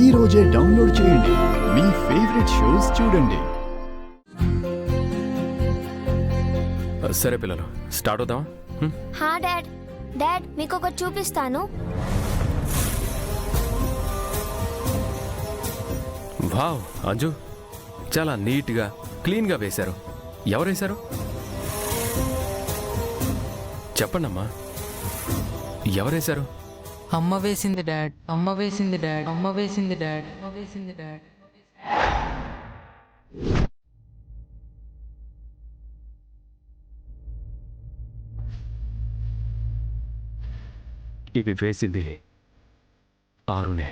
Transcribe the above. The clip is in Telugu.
ఈ రోజే డౌన్లోడ్ చేయండి. మీ ఫేవరెట్ షోస్ చూడండి. సరే పిల్లలు, స్టార్ట్ అవుతావా? హా డాడ్. డాడ్ మీకు ఒకటి చూపిస్తాను. వావ్ అంజు, చాలా నీట్గా క్లీన్గా వేశారు. ఎవరు వేశారు చెప్పండమ్మా, ఎవరేశారు? అమ్మ వేసింది డాడ్, అమ్మ వేసింది డాడ్, అమ్మ వేసింది డాడ్, అమ్మ వేసింది డాడ్. ఇవి వేసింది ఆరునే.